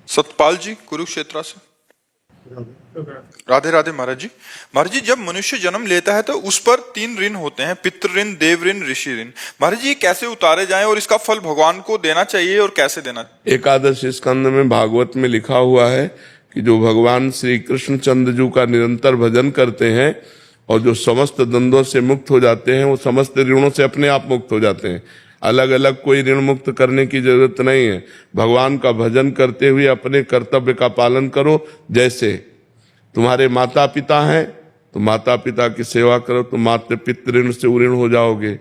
सतपाल जी कुरुक्षेत्र से। राधे राधे महाराज जी। महाराज जी, जब मनुष्य जन्म लेता है तो उस पर 3 ऋण होते हैं, पितृ ऋण, देव ऋण, ऋषि ऋण। महाराज जी, ये कैसे उतारे जाएं और इसका फल भगवान को देना चाहिए और कैसे देना चाहिए? एकादश स्कंद में भागवत में लिखा हुआ है कि जो भगवान श्री कृष्ण चंद्र जी का निरंतर भजन करते हैं और जो समस्त द्वंद्वों से मुक्त हो जाते हैं, वो समस्त ऋणों से अपने आप मुक्त हो जाते हैं। अलग अलग कोई ऋण मुक्त करने की जरूरत नहीं है। भगवान का भजन करते हुए अपने कर्तव्य का पालन करो। जैसे तुम्हारे माता पिता हैं तो माता पिता की सेवा करो, तो मातृ पितृ ऋण से उऋण हो जाओगे।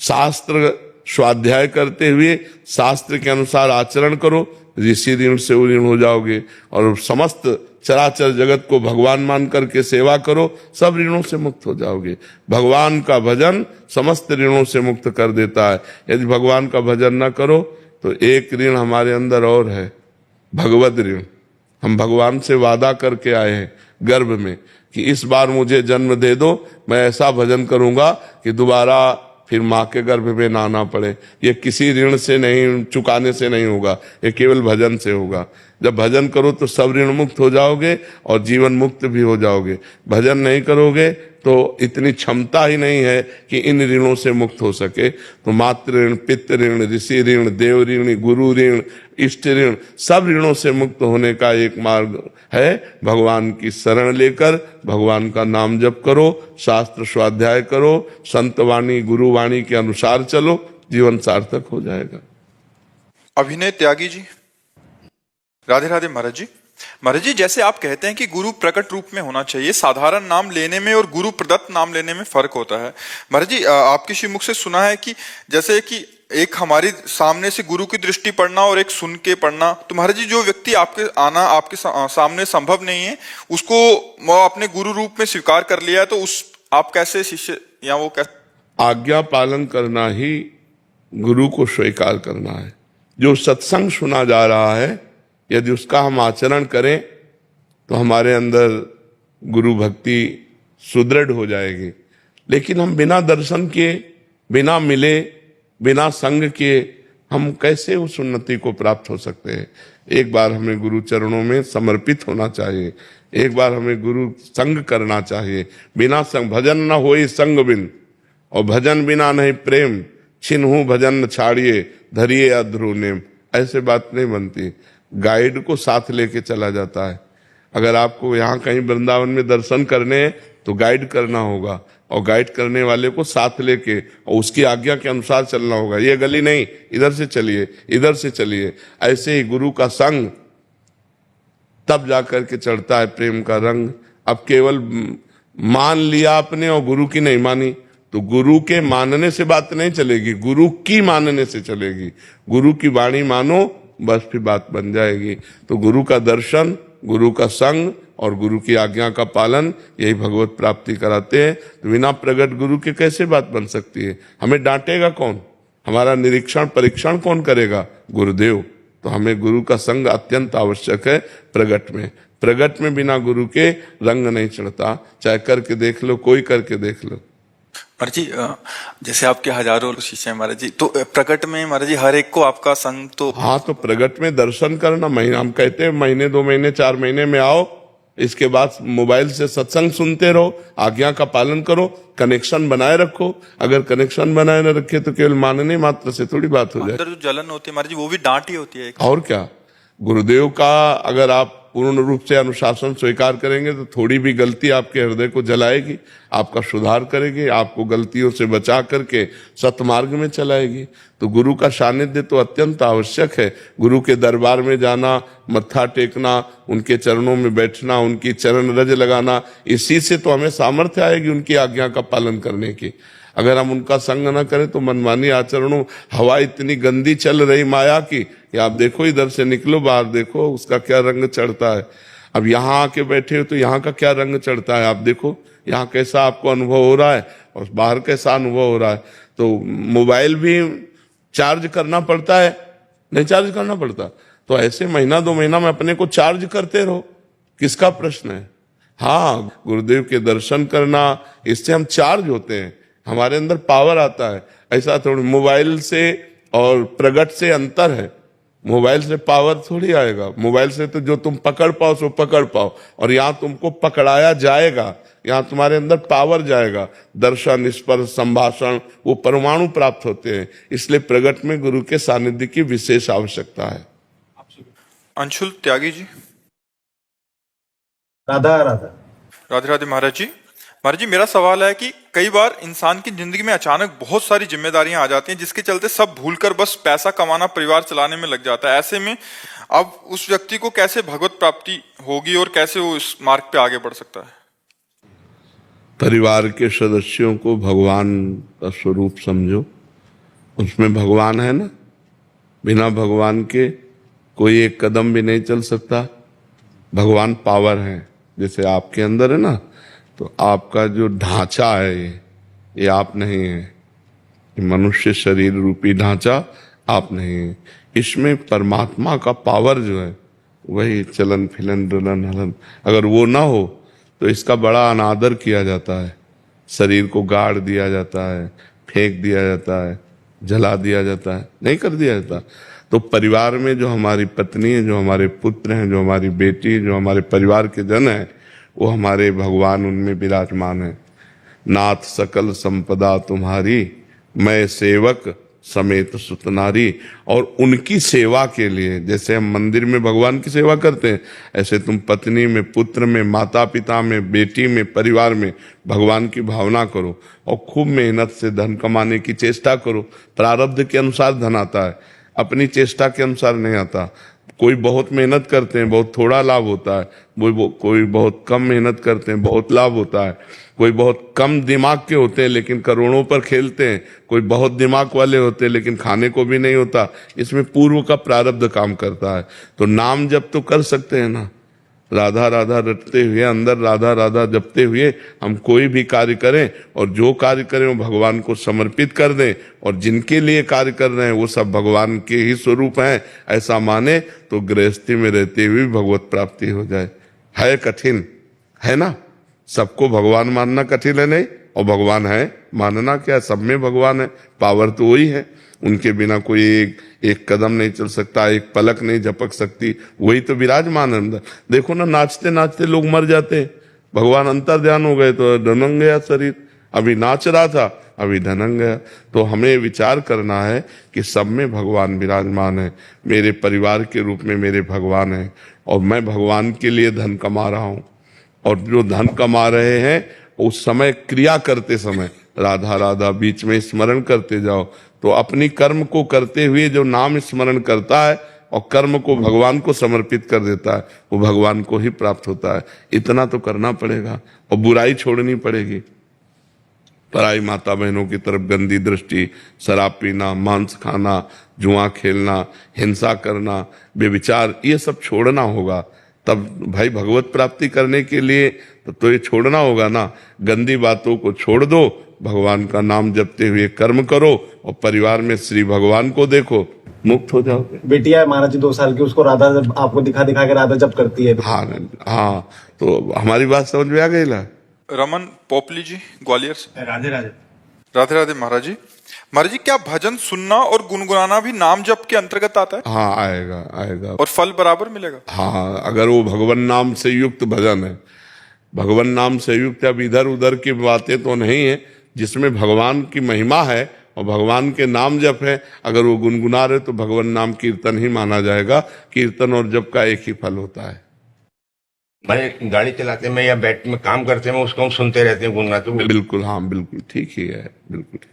शास्त्र स्वाध्याय करते हुए शास्त्र के अनुसार आचरण करो, ऋषि ऋण से उऋण हो जाओगे। और समस्त चराचर जगत को भगवान मान करके सेवा करो, सब ऋणों से मुक्त हो जाओगे। भगवान का भजन समस्त ऋणों से मुक्त कर देता है। यदि भगवान का भजन न करो तो एक ऋण हमारे अंदर और है, भगवत ऋण। हम भगवान से वादा करके आए हैं गर्भ में कि इस बार मुझे जन्म दे दो, मैं ऐसा भजन करूंगा कि दोबारा फिर माँ के गर्भ में ना आना पड़े। ये किसी ऋण से नहीं, चुकाने से नहीं होगा, ये केवल भजन से होगा। जब भजन करो तो सब ऋण मुक्त हो जाओगे और जीवन मुक्त भी हो जाओगे। भजन नहीं करोगे तो इतनी क्षमता ही नहीं है कि इन ऋणों से मुक्त हो सके। तो मातृ ऋण, पितृ ऋण, ऋषि ऋण, देव ऋण, गुरु ऋण, इष्ट ऋण, सब ऋणों से मुक्त होने का एक मार्ग है भगवान की शरण लेकर भगवान का नाम जप करो, शास्त्र स्वाध्याय करो, संत वाणी गुरु वाणी के अनुसार चलो, जीवन सार्थक हो जाएगा। अभिनय त्यागी जी। राधे राधे महाराज जी। महाराज जी, जैसे आप कहते हैं कि गुरु प्रकट रूप में होना चाहिए, साधारण नाम लेने में और गुरु प्रदत्त नाम लेने में फर्क होता है। महाराज जी, आपके श्रीमुख से सुना है कि जैसे कि एक हमारी सामने से गुरु की दृष्टि पढ़ना और एक सुन के पढ़ना, तो महाराज जी जो व्यक्ति आपके आना आपके सामने संभव नहीं है, उसको अपने गुरु रूप में स्वीकार कर लिया है, तो उस आप कैसे शिष्य या वो कैसे? आज्ञा पालन करना ही गुरु को स्वीकार करना है। जो सत्संग सुना जा रहा है, यदि उसका हम आचरण करें तो हमारे अंदर गुरु भक्ति सुदृढ़ हो जाएगी। लेकिन हम बिना दर्शन किए, बिना मिले, बिना संग किए हम कैसे उस उन्नति को प्राप्त हो सकते हैं? एक बार हमें गुरु चरणों में समर्पित होना चाहिए, एक बार हमें गुरु संग करना चाहिए। बिना संग भजन न होई संग बिन, और भजन बिना नहीं प्रेम, छिन्हू भजन छाड़िए धरिए अध्रु नेम। ऐसे बात नहीं बनती। गाइड को साथ लेके चला जाता है। अगर आपको यहाँ कहीं वृंदावन में दर्शन करने हैं तो गाइड करना होगा, और गाइड करने वाले को साथ लेके और उसकी आज्ञा के अनुसार चलना होगा। ये गली नहीं, इधर से चलिए, इधर से चलिए। ऐसे ही गुरु का संग तब जाकर के चढ़ता है प्रेम का रंग। अब केवल मान लिया आपने और गुरु की नहीं मानी, तो गुरु के मानने से बात नहीं चलेगी, गुरु की मानने से चलेगी। गुरु की वाणी मानो, बस फिर बात बन जाएगी। तो गुरु का दर्शन, गुरु का संग और गुरु की आज्ञा का पालन, यही भगवत प्राप्ति कराते हैं। तो बिना प्रगट गुरु के कैसे बात बन सकती है? हमें डांटेगा कौन? हमारा निरीक्षण परीक्षण कौन करेगा? गुरुदेव। तो हमें गुरु का संग अत्यंत आवश्यक है प्रगट में। प्रगट में बिना गुरु के रंग नहीं चढ़ता। चाहे करके देख लो, कोई करके देख लो। महाराज जी, जैसे आपके हजारों शिष्य हैं महाराज जी, तो प्रकट में महाराज जी हर एक को आपका संग तो? हाँ, तो प्रगट में दर्शन करना। महीना हम कहते हैं महीने 2 महीने 4 महीने में आओ, इसके बाद मोबाइल से सत्संग सुनते रहो, आज्ञा का पालन करो, कनेक्शन बनाए रखो। अगर कनेक्शन बनाए न रखे तो केवल मानने मात्र से थोड़ी बात हो जाए। अंदर जो जलन होती है महाराज जी, वो भी डांट ही होती है। और क्या, गुरुदेव का अगर आप पूर्ण रूप से अनुशासन स्वीकार करेंगे तो थोड़ी भी गलती आपके हृदय को जलाएगी, आपका सुधार करेगी, आपको गलतियों से बचा करके सतमार्ग में चलाएगी। तो गुरु का सानिध्य तो अत्यंत आवश्यक है। गुरु के दरबार में जाना, मत्था टेकना, उनके चरणों में बैठना, उनकी चरण रज लगाना, इसी से तो हमें सामर्थ्य आएगी उनकी आज्ञा का पालन करने की। अगर हम उनका संग न करें तो मनमानी आचरणों, हवा इतनी गंदी चल रही माया की कि आप देखो, इधर से निकलो बाहर देखो उसका क्या रंग चढ़ता है। अब यहाँ आके बैठे हो तो यहाँ का क्या रंग चढ़ता है आप देखो, यहाँ कैसा आपको अनुभव हो रहा है और बाहर कैसा अनुभव हो रहा है। तो मोबाइल भी चार्ज करना पड़ता है, नहीं चार्ज करना पड़ता? तो ऐसे महीना 2 महीना में अपने को चार्ज करते रहो, किसका प्रश्न है? हाँ, गुरुदेव के दर्शन करना, इससे हम चार्ज होते हैं, हमारे अंदर पावर आता है। ऐसा थोड़ी मोबाइल से और प्रगट से अंतर है। मोबाइल से पावर थोड़ी आएगा। मोबाइल से तो जो तुम पकड़ पाओ सो पकड़ पाओ, और यहाँ तुमको पकड़ाया जाएगा, यहाँ तुम्हारे अंदर पावर जाएगा। दर्शन, स्पर्श, संभाषण, वो परमाणु प्राप्त होते हैं। इसलिए प्रगट में गुरु के सानिध्य की विशेष आवश्यकता है। अंशुल त्यागी जी। राधा राधा। राधे राधे महाराज जी। महाराज जी, मेरा सवाल है कि कई बार इंसान की जिंदगी में अचानक बहुत सारी जिम्मेदारियां आ जाती हैं, जिसके चलते सब भूलकर बस पैसा कमाना, परिवार चलाने में लग जाता है। ऐसे में अब उस व्यक्ति को कैसे भगवत प्राप्ति होगी और कैसे वो इस मार्ग पे आगे बढ़ सकता है? परिवार के सदस्यों को भगवान का स्वरूप समझो, उसमें भगवान है ना। बिना भगवान के कोई एक कदम भी नहीं चल सकता। भगवान पावर है, जैसे आपके अंदर है ना, तो आपका जो ढांचा है ये आप नहीं है। ये मनुष्य शरीर रूपी ढांचा आप नहीं है। इसमें परमात्मा का पावर जो है वही चलन फिलन डुलन हलन, अगर वो ना हो तो इसका बड़ा अनादर किया जाता है। शरीर को गाड़ दिया जाता है, फेंक दिया जाता है, जला दिया जाता है, नहीं कर दिया जाता। तो परिवार में जो हमारी पत्नी है, जो हमारे पुत्र हैं, जो हमारी बेटी है, जो हमारे परिवार के जन हैं, वो हमारे भगवान उनमें विराजमान है। नाथ सकल संपदा तुम्हारी, मैं सेवक समेत सुतनारी। और उनकी सेवा के लिए, जैसे हम मंदिर में भगवान की सेवा करते हैं, ऐसे तुम पत्नी में, पुत्र में, माता पिता में, बेटी में, परिवार में भगवान की भावना करो और खूब मेहनत से धन कमाने की चेष्टा करो। प्रारब्ध के अनुसार धन आता है, अपनी चेष्टा के अनुसार नहीं आता। कोई बहुत मेहनत करते हैं, बहुत थोड़ा लाभ होता है। कोई बहुत कम मेहनत करते हैं, बहुत लाभ होता है। कोई बहुत कम दिमाग के होते हैं लेकिन करोड़ों पर खेलते हैं। कोई बहुत दिमाग वाले होते हैं लेकिन खाने को भी नहीं होता। इसमें पूर्व का प्रारब्ध काम करता है। तो नाम जप तो कर सकते हैं ना, राधा राधा रटते हुए, अंदर राधा राधा जपते हुए हम कोई भी कार्य करें, और जो कार्य करें वो भगवान को समर्पित कर दें, और जिनके लिए कार्य कर रहे हैं वो सब भगवान के ही स्वरूप हैं, ऐसा माने तो गृहस्थी में रहते हुए भगवत प्राप्ति हो जाए। है कठिन, है ना। सबको भगवान मानना कठिन है नहीं, और भगवान है मानना क्या, सब में भगवान है। पावर तो वही है, उनके बिना कोई एक कदम नहीं चल सकता, एक पलक नहीं झपक सकती। वही तो विराजमान है अंदर। देखो ना, नाचते नाचते लोग मर जाते हैं। भगवान अंतर ध्यान हो गए तो ढनंग गया शरीर। अभी नाच रहा था, अभी ढनंग गया। तो हमें विचार करना है कि सब में भगवान विराजमान है। मेरे परिवार के रूप में मेरे भगवान है, और मैं भगवान के लिए धन कमा रहा हूँ। और जो धन कमा रहे हैं उस समय क्रिया करते समय राधा राधा बीच में स्मरण करते जाओ, तो अपनी कर्म को करते हुए जो नाम स्मरण करता है और कर्म को भगवान को समर्पित कर देता है, वो भगवान को ही प्राप्त होता है। इतना तो करना पड़ेगा, और बुराई छोड़नी पड़ेगी। पराई माता बहनों की तरफ गंदी दृष्टि, शराब पीना, मांस खाना, जुआ खेलना, हिंसा करना, बेविचार, ये सब छोड़ना होगा। तब भाई भगवत प्राप्ति करने के लिए तो ये छोड़ना होगा ना। गंदी बातों को छोड़ दो, भगवान का नाम जपते हुए कर्म करो, और परिवार में श्री भगवान को देखो, मुक्त हो जाओगे। बेटिया है महाराज जी 2 साल की, उसको राधा आपको दिखा दिखा के राधा जप करती है। हाँ, तो हमारी बात समझ में आ गई ना। रमन पोपली जी, ग्वालियर से। राधे राधे। राधे राधे महाराज जी। महाराज जी, क्या भजन सुनना और गुनगुनाना भी नाम जप के अंतर्गत आता है? हाँ, आएगा आएगा। और फल बराबर मिलेगा? हाँ, अगर वो भगवान नाम से युक्त भजन है, भगवान नाम से युक्त, अब इधर उधर की बातें तो नहीं है, जिसमें भगवान की महिमा है और भगवान के नाम जप है, अगर वो गुनगुना रहे तो भगवान नाम कीर्तन ही माना जाएगा। कीर्तन और जप का एक ही फल होता है। मैं गाड़ी चलाते में या बैठ में काम करते में उसको हम सुनते रहते हैं, गुनगुनाते हैं। बिल्कुल, हाँ बिल्कुल ठीक ही है, बिल्कुल ठीक।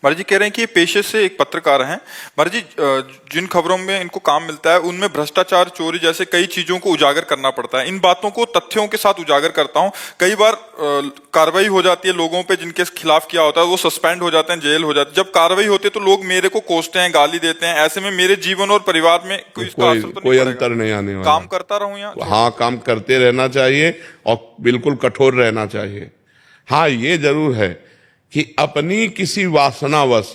महाराज जी कह रहे हैं कि ये पेशे से एक पत्रकार हैं। महाराज जी, जिन खबरों में इनको काम मिलता है उनमें भ्रष्टाचार, चोरी जैसे कई चीजों को उजागर करना पड़ता है। इन बातों को तथ्यों के साथ उजागर करता हूं। कई बार कार्रवाई हो जाती है लोगों पे जिनके खिलाफ किया होता है, वो सस्पेंड हो जाते हैं, जेल हो जाते हैं। जब कार्रवाई होती है तो लोग मेरे को कोसते हैं, गाली देते हैं। ऐसे में मेरे जीवन और परिवार में कोई अंतर नहीं आने वाला। काम करता रहूं या? हाँ, काम करते रहना चाहिए और बिल्कुल कठोर रहना चाहिए। हाँ, ये जरूर है कि अपनी किसी वासनावश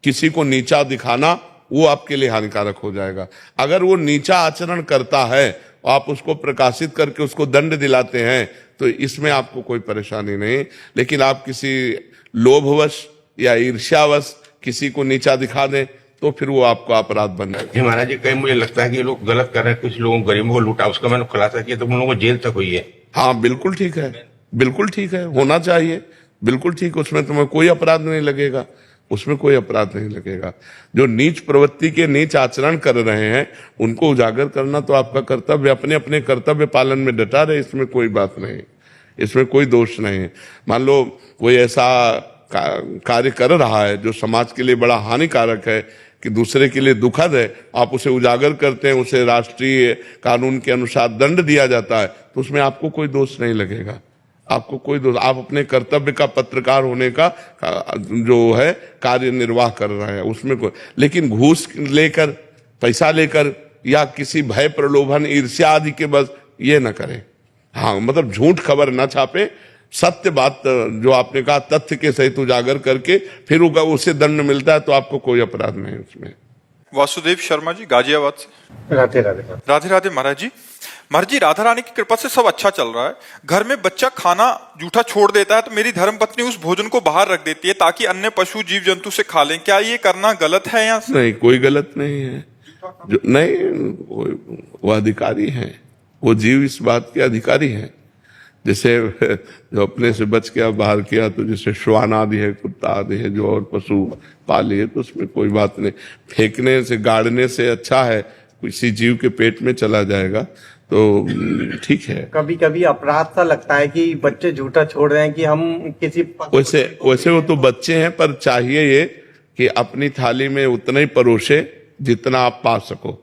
किसी को नीचा दिखाना वो आपके लिए हानिकारक हो जाएगा। अगर वो नीचा आचरण करता है और आप उसको प्रकाशित करके उसको दंड दिलाते हैं तो इसमें आपको कोई परेशानी नहीं। लेकिन आप किसी लोभवश या ईर्ष्यावश किसी को नीचा दिखा दें तो फिर वो आपका अपराध बन जाएगा। जी महाराज जी, कहीं मुझे लगता है कि ये लोग गलत कर रहे हैं, कुछ लोगों गरीबों को लूटा, उसका मैंने खुलासा किया तो उन लोगों को जेल तक हुई है। हाँ बिल्कुल ठीक है, बिल्कुल ठीक है, होना चाहिए, बिल्कुल ठीक। उसमें तुम्हें कोई अपराध नहीं लगेगा, उसमें कोई अपराध नहीं लगेगा। जो नीच प्रवृत्ति के नीच आचरण कर रहे हैं उनको उजागर करना तो आपका कर्तव्य, अपने अपने कर्तव्य पालन में डटा रहे, इसमें कोई बात नहीं, इसमें कोई दोष नहीं है। मान लो कोई ऐसा कार्य कर रहा है जो समाज के लिए बड़ा हानिकारक है, कि दूसरे के लिए दुखद है, आप उसे उजागर करते हैं, उसे राष्ट्रीय कानून के अनुसार दंड दिया जाता है, तो उसमें आपको कोई दोष नहीं लगेगा, आपको कोई दोष। आप अपने कर्तव्य का, पत्रकार होने का जो है कार्य निर्वाह कर रहे हैं, उसमें कोई। लेकिन घूस लेकर, पैसा लेकर या किसी भय प्रलोभन ईर्ष्या आदि के बस ये न करें। हाँ मतलब झूठ खबर न छापे, सत्य बात जो आपने कहा तथ्य के सहित उजागर करके फिर उसे दंड मिलता है तो आपको कोई अपराध नहीं उसमें। वासुदेव शर्मा जी गाजियाबाद से। राधे राधे। राधे राधे महाराज जी। महाराज जी, राधा रानी की कृपा से सब अच्छा चल रहा है। घर में बच्चा खाना जूठा छोड़ देता है तो मेरी धर्मपत्नी उस भोजन को बाहर रख देती है ताकि अन्य पशु जीव जंतु से खा लें। क्या ये करना गलत है या नहीं? कोई गलत नहीं है। जो नहीं, वो अधिकारी हैं, वो जीव इस बात के अधिकारी हैं। जैसे जो अपने से बच के बाहर किया, तो जैसे श्वान आदि है, कुत्ता आदि है, जो और पशु पाले है, तो उसमें कोई बात नहीं। फेंकने से, गाड़ने से अच्छा है किसी जीव के पेट में चला जाएगा तो ठीक है। कभी कभी अपराध सा लगता है कि बच्चे झूठा छोड़ रहे हैं कि हम किसी वैसे वो तो बच्चे हैं, पर चाहिए ये कि अपनी थाली में उतना ही परोसे जितना आप पा सको,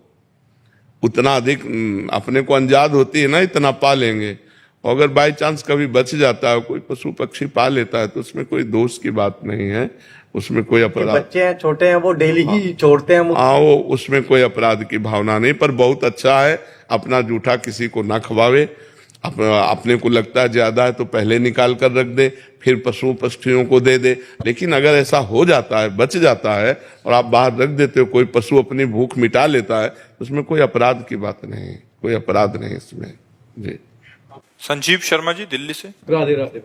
उतना अधिक अपने को अंजाद होती है ना, इतना पा लेंगे। अगर बाई चांस कभी बच जाता है, कोई पशु पक्षी पा लेता है, तो उसमें कोई दोष की बात नहीं है, उसमें कोई अपराध। बच्चे हैं, छोटे हैं, वो डेली ही छोड़ते हैं। हाँ, वो उसमें कोई अपराध की भावना नहीं। पर बहुत अच्छा है, अपना जूठा किसी को ना खवावे। अपने को लगता है ज्यादा है तो पहले निकाल कर रख दे, फिर पशु पक्षियों को दे दे। लेकिन अगर ऐसा हो जाता है, बच जाता है और आप बाहर रख देते हो, कोई पशु अपनी भूख मिटा लेता है, उसमें कोई अपराध की बात नहीं, कोई अपराध नहीं इसमें। जी। संजीव शर्मा जी दिल्ली से। राधे राधे।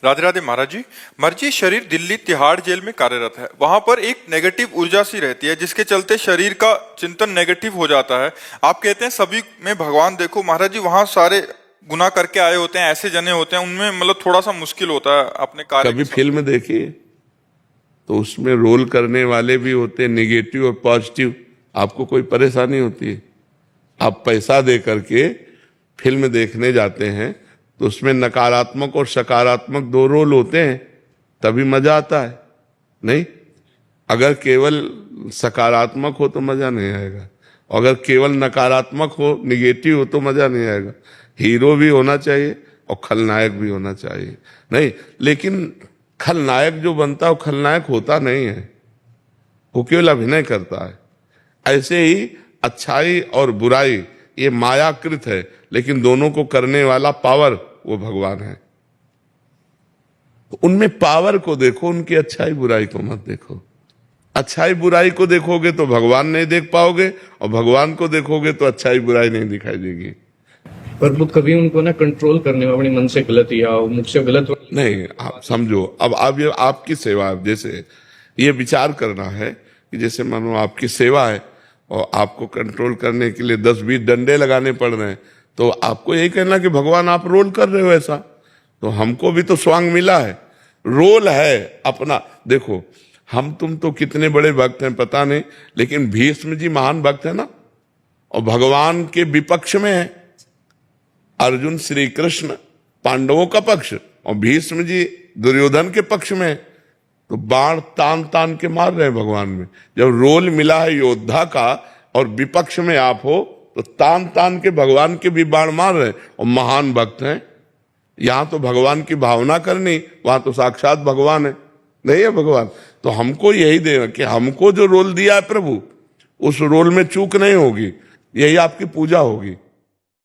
राधे राधे महाराज जी। महाराज जी, शरीर दिल्ली तिहाड़ जेल में कार्यरत है। वहां पर एक नेगेटिव ऊर्जा सी रहती है जिसके चलते शरीर का चिंतन नेगेटिव हो जाता है। आप कहते हैं सभी में भगवान देखो। महाराज जी, वहां सारे गुनाह करके आए होते हैं, ऐसे जने होते हैं, उनमें मतलब थोड़ा सा मुश्किल होता है अपने कार्य। कभी फिल्म देखिए तो उसमें रोल करने वाले भी होते हैं नेगेटिव और पॉजिटिव, आपको कोई परेशानी होती है? आप पैसा दे करके फिल्म देखने जाते हैं तो उसमें नकारात्मक और सकारात्मक दो रोल होते हैं, तभी मजा आता है। नहीं, अगर केवल सकारात्मक हो तो मजा नहीं आएगा, अगर केवल नकारात्मक हो, निगेटिव हो, तो मजा नहीं आएगा। हीरो भी होना चाहिए और खलनायक भी होना चाहिए। नहीं, लेकिन खलनायक जो बनता है वो खलनायक होता नहीं है, वो केवल अभिनय करता है। ऐसे ही अच्छाई और बुराई ये मायाकृत है, लेकिन दोनों को करने वाला पावर वो भगवान है। तो उनमें पावर को देखो, उनकी अच्छाई बुराई को मत देखो। अच्छाई बुराई को देखोगे तो भगवान नहीं देख पाओगे, और भगवान को देखोगे तो अच्छाई बुराई नहीं दिखाई देगी। पर वो कभी उनको ना कंट्रोल करने में अपने मन से गलत या मुझसे गलत नहीं। आप समझो, अब ये आपकी सेवा है। जैसे ये विचार करना है कि जैसे मानो आपकी सेवा है और आपको कंट्रोल करने के लिए 10-20 डंडे लगाने पड़ रहे हैं, तो आपको यही कहना कि भगवान आप रोल कर रहे हो ऐसा। तो हमको भी तो स्वांग मिला है, रोल है अपना। देखो, हम तुम तो कितने बड़े भक्त हैं पता नहीं, लेकिन भीष्म जी महान भक्त है ना, और भगवान के विपक्ष में है। अर्जुन श्री कृष्ण पांडवों का पक्ष और भीष्म जी दुर्योधन के पक्ष में है। तो बाण तान तान के मार रहे हैं भगवान में। जब रोल मिला है योद्धा का और विपक्ष में आप हो, तो तान तान के भगवान के भी बाण मार रहे हैं, और महान भक्त हैं। यहां तो भगवान की भावना करनी, वहां तो साक्षात भगवान है, नहीं है भगवान। तो हमको यही देना कि हमको जो रोल दिया है प्रभु, उस रोल में चूक नहीं होगी, यही आपकी पूजा होगी।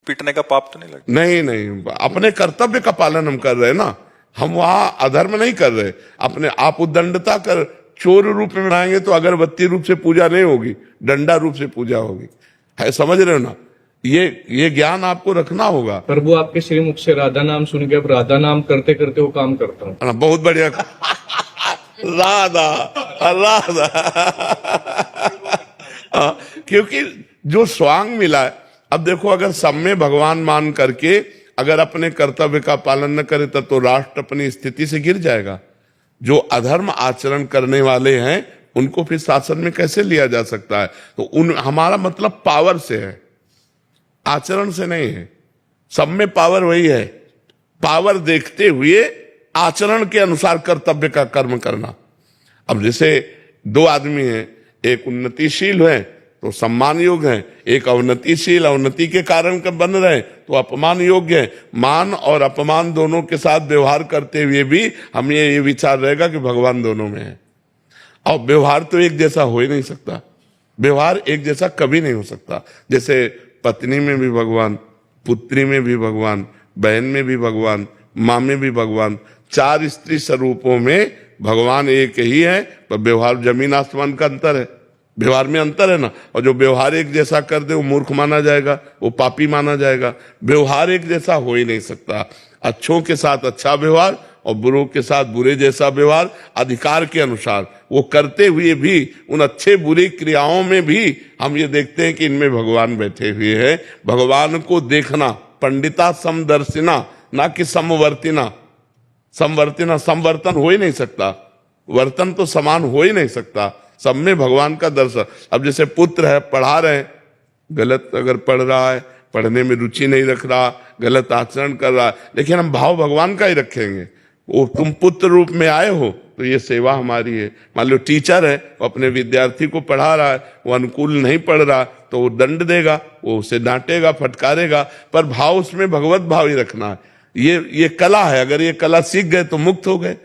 पीटने का पाप तो नहीं लगता? नहीं, अपने कर्तव्य का पालन हम कर रहे हैं ना, हम वहां अधर्म नहीं कर रहे। अपने आप उद्दंडता कर चोर रूप में बनाएंगे तो अगरबत्ती रूप से पूजा नहीं होगी, डंडा रूप से पूजा होगी। है, समझ रहे हो ना? ये ज्ञान आपको रखना होगा। पर वो आपके श्रीमुख से राधा नाम सुन के अब राधा नाम करते करते वो काम करता हूँ। बहुत बढ़िया। राधा राधा क्योंकि जो स्वांग मिला है, अब देखो अगर सब में भगवान मान करके अगर अपने कर्तव्य का पालन न करे तब तो राष्ट्र अपनी स्थिति से गिर जाएगा। जो अधर्म आचरण करने वाले हैं उनको फिर शासन में कैसे लिया जा सकता है? तो हमारा मतलब पावर से है, आचरण से नहीं है। सब में पावर वही है, पावर देखते हुए आचरण के अनुसार कर्तव्य का कर्म करना। अब जैसे दो आदमी हैं, एक उन्नतिशील है तो सम्मान योग्य है, एक अवनतिशील अवनति के कारण बन रहे तो अपमान योग्य है। मान और अपमान दोनों के साथ व्यवहार करते हुए भी हमें ये विचार रहेगा कि भगवान दोनों में है। और व्यवहार तो एक जैसा हो ही नहीं सकता, व्यवहार एक जैसा कभी नहीं हो सकता। जैसे पत्नी में भी भगवान, पुत्री में भी भगवान, बहन में भी भगवान, माँ में भी भगवान, चार स्त्री स्वरूपों में भगवान एक ही है, पर व्यवहार जमीन आसमान का अंतर है, व्यवहार में अंतर है ना। और जो व्यवहार एक जैसा कर दे वो मूर्ख माना जाएगा, वो पापी माना जाएगा। व्यवहार एक जैसा हो ही नहीं सकता। अच्छों के साथ अच्छा व्यवहार और बुरों के साथ बुरे जैसा व्यवहार, अधिकार के अनुसार वो करते हुए भी उन अच्छे बुरी क्रियाओं में भी हम ये देखते हैं कि इनमें भगवान बैठे हुए हैं। भगवान को देखना, पंडिता समदर्शिना ना कि समवर्तिना। समवर्तिना, समवर्तन हो ही नहीं सकता, वर्तन तो समान हो ही नहीं सकता। सब में भगवान का दर्शन। अब जैसे पुत्र है, पढ़ा रहे हैं, गलत अगर पढ़ रहा है, पढ़ने में रुचि नहीं रख रहा, गलत आचरण कर रहा है, लेकिन हम भाव भगवान का ही रखेंगे। वो तुम पुत्र रूप में आए हो तो ये सेवा हमारी है। मान लो टीचर है, वो अपने विद्यार्थी को पढ़ा रहा है, वो अनुकूल नहीं पढ़ रहा तो वो दंड देगा, वो उसे डांटेगा, फटकारेगा, पर भाव उसमें भगवत भाव ही रखना है। ये कला है, अगर ये कला सीख गए तो मुक्त हो गए।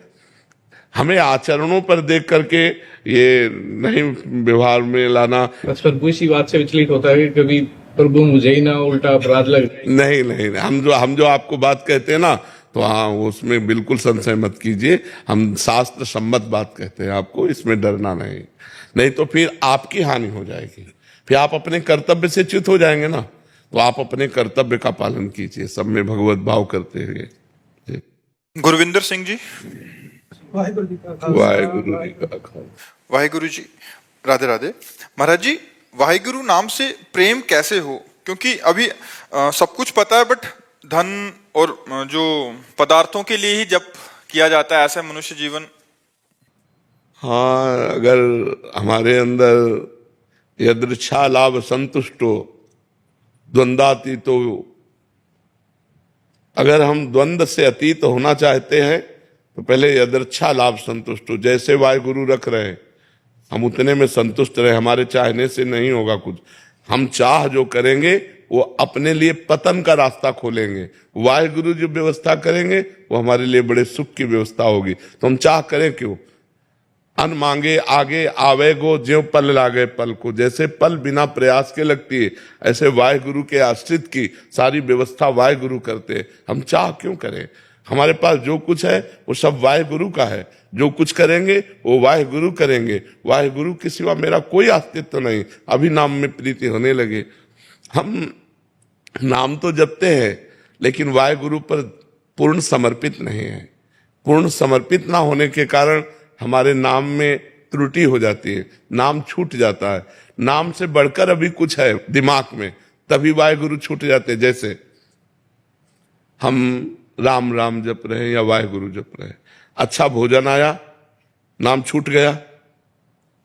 हमें आचरणों पर देख करके ये नहीं व्यवहार में लाना। बस प्रभु इसी बात से विचलित होता है कि कभी प्रभु मुझे ही ना उल्टा अपराध लग जाए। नहीं, हम जो आपको बात कहते हैं ना, तो हाँ उसमें बिल्कुल संशय मत कीजिए। हम शास्त्र सम्मत बात कहते हैं आपको, इसमें डरना नहीं तो फिर आपकी हानि हो जाएगी, फिर आप अपने कर्तव्य से च्युत हो जाएंगे ना। तो आप अपने कर्तव्य का पालन कीजिए, सब में भगवत भाव करते हुए। गुरविंदर सिंह जी। वाहेगुरु जी का खालसा। वाहेगुरु जी, राधे राधे। महाराज जी, वाहेगुरु नाम से प्रेम कैसे हो? क्योंकि अभी सब कुछ पता है, बट धन और जो पदार्थों के लिए ही जप किया जाता है, ऐसा मनुष्य जीवन। हाँ, अगर हमारे अंदर यदृच्छा लाभ संतुष्टो द्वंद्वातीतो, अगर हम द्वंद्व से अतीत होना चाहते हैं तो पहले यदृच्छा लाभ संतुष्ट हो। जैसे वाहेगुरु रख रहे हैं हम उतने में संतुष्ट रहे, हमारे चाहने से नहीं होगा कुछ। हम चाह जो करेंगे वो अपने लिए पतन का रास्ता खोलेंगे। वाहेगुरु जो व्यवस्था करेंगे वो हमारे लिए बड़े सुख की व्यवस्था होगी। तो हम चाह करें क्यों? अन मांगे आगे आवे गो, ज्यों पल लागे पल को। जैसे पल बिना प्रयास के लगती है, ऐसे वाहेगुरु के आश्रित की सारी व्यवस्था वाहेगुरु करते। हम चाह क्यों करें? हमारे पास जो कुछ है वो सब वाहेगुरु का है। जो कुछ करेंगे वो वाहेगुरु करेंगे। वाहेगुरु के सिवा मेरा कोई अस्तित्व नहीं। अभी नाम में प्रीति होने लगे। हम नाम तो जपते हैं लेकिन वाहेगुरु पर पूर्ण समर्पित नहीं है। पूर्ण समर्पित ना होने के कारण हमारे नाम में त्रुटि हो जाती है, नाम छूट जाता है। नाम से बढ़कर अभी कुछ है दिमाग में, तभी वाहेगुरु छूट जाते। जैसे हम राम राम जप रहे या वाहेगुरु जप रहे, अच्छा भोजन आया, नाम छूट गया,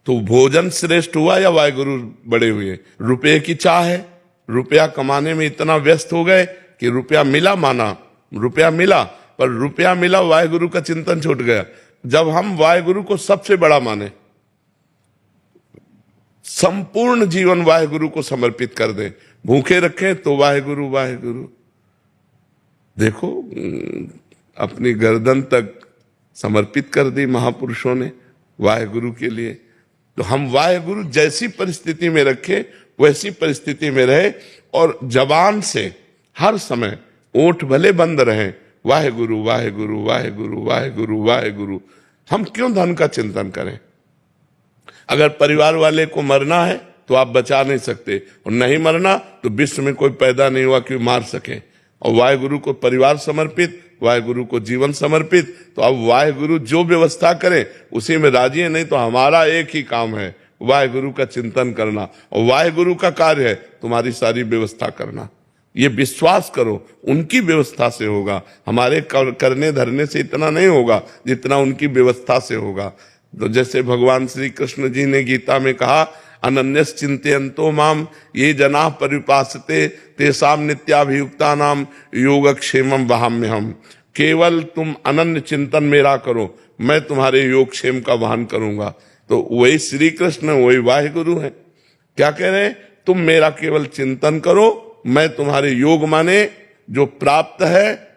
तो भोजन श्रेष्ठ हुआ या वाहेगुरु बड़े हुए? रुपये की चाह है, रुपया कमाने में इतना व्यस्त हो गए कि रुपया मिला, माना रुपया मिला, पर रुपया मिला, वाहेगुरु का चिंतन छूट गया। जब हम वाहेगुरु को सबसे बड़ा माने, संपूर्ण जीवन वाहेगुरु को समर्पित कर दें, भूखे रखें तो वाहेगुरु वाहेगुरु। देखो अपनी गर्दन तक समर्पित कर दी महापुरुषों ने वाहेगुरु के लिए। तो हम वाहेगुरु जैसी परिस्थिति में रखें वैसी परिस्थिति में रहे, और जबान से हर समय ओठ भले बंद रहे, वाहेगुरु वाहेगुरु वाहेगुरु वाहेगुरु वाहेगुरु। हम क्यों धन का चिंतन करें? अगर परिवार वाले को मरना है तो आप बचा नहीं सकते, और नहीं मरना तो विश्व में कोई पैदा नहीं हुआ कि मार सके। और वाहेगुरु को परिवार समर्पित, वाहेगुरु को जीवन समर्पित। तो अब वाहेगुरु जो व्यवस्था करें उसी में राजी है। नहीं तो हमारा एक ही काम है, वाहेगुरु का चिंतन करना, और वाहेगुरु का कार्य है तुम्हारी सारी व्यवस्था करना। ये विश्वास करो, उनकी व्यवस्था से होगा, हमारे करने धरने से इतना नहीं होगा जितना उनकी व्यवस्था से होगा। तो जैसे भगवान श्री कृष्ण जी ने गीता में कहा, अनन्यस चिंतयन्तो माम ये जना परिपासते तेषाम नित्याभियुक्ता नाम योगक्षेमम वहाम्यहम। केवल तुम अनन्य चिंतन मेरा करो, मैं तुम्हारे योगक्षेम का वहन करूंगा। तो वही श्री कृष्ण, वही वाहेगुरु है। क्या कह रहे हैं? तुम मेरा केवल चिंतन करो, मैं तुम्हारे योग माने जो प्राप्त है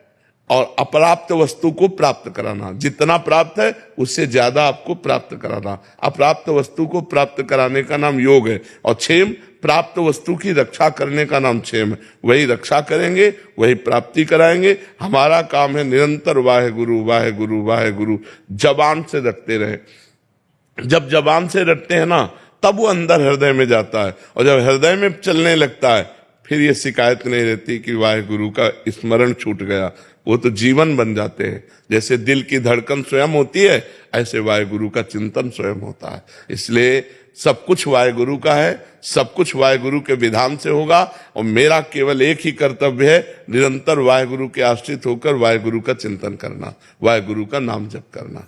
और अप्राप्त वस्तु को प्राप्त कराना, जितना प्राप्त है उससे ज्यादा आपको प्राप्त कराना। अप्राप्त वस्तु को प्राप्त कराने का नाम योग है, और क्षेम प्राप्त वस्तु की रक्षा करने का नाम क्षेम है। वही रक्षा करेंगे, वही प्राप्ति कराएंगे। हमारा काम है निरंतर वाहेगुरु वाहेगुरु वाहेगुरु जबान से रटते रहे। जब जबान से रटते हैं ना, तब वो अंदर हृदय में जाता है, और जब हृदय में चलने लगता है फिर ये शिकायत नहीं रहती कि वाहेगुरु का स्मरण छूट गया। वो तो जीवन बन जाते हैं। जैसे दिल की धड़कन स्वयं होती है, ऐसे वाहेगुरु का चिंतन स्वयं होता है। इसलिए सब कुछ वाहेगुरु का है, सब कुछ वाहेगुरु के विधान से होगा, और मेरा केवल एक ही कर्तव्य है, निरंतर वाहेगुरु के आश्रित होकर वाहेगुरु का चिंतन करना, वाहेगुरु का नाम जप करना।